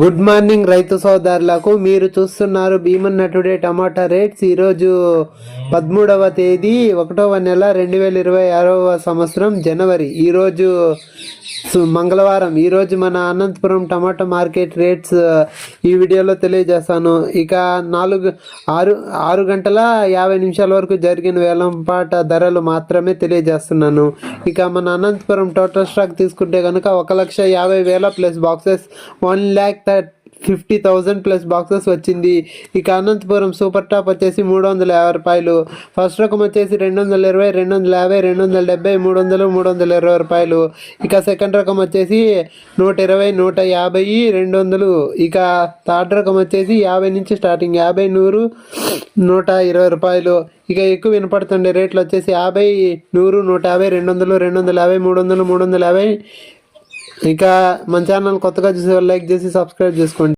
Good morning రైతు సోదరులకు. మీరు చూస్తున్నారు భీమన్న టుడే టమాటా రేట్స్. ఈరోజు 13వ తేదీ 1వ నెల 2026వ సంవత్సరం జనవరి. ఈరోజు మంగళవారం. ఈరోజు మన అనంతపురం టమాటా మార్కెట్ రేట్స్ ఈ వీడియోలో తెలియజేస్తాను. ఇక 6 గంటల 50 నిమిషాల వరకు జరిగిన వేలంపాట ధరలు మాత్రమే తెలియజేస్తున్నాను. ఇక మన అనంతపురం టోటల్ స్టాక్ తీసుకుంటే కనుక 1,50,000 ప్లస్ బాక్సెస్ 1,50,000 ప్లస్ బాక్సెస్ వచ్చింది. ఇక అనంతపురం సూపర్ టాప్ వచ్చేసి 350 రూపాయలు. ఫస్ట్ రకం వచ్చేసి 220, 250, 270, 300, 320 రూపాయలు. ఇక సెకండ్ రకం వచ్చేసి 120, 150, 200. ఇక థర్డ్ రకం వచ్చేసి 50 నుంచి స్టార్టింగ్ 50, 100, 120 రూపాయలు. ఇక ఎక్కువ వినపడుతుండే రేట్లు వచ్చేసి 50, 100, 150, 200, 250, 300, 350. ఇక మన ఛానల్ కొత్తగా చూసే లైక్ చేసి సబ్స్క్రైబ్ చేసుకోండి.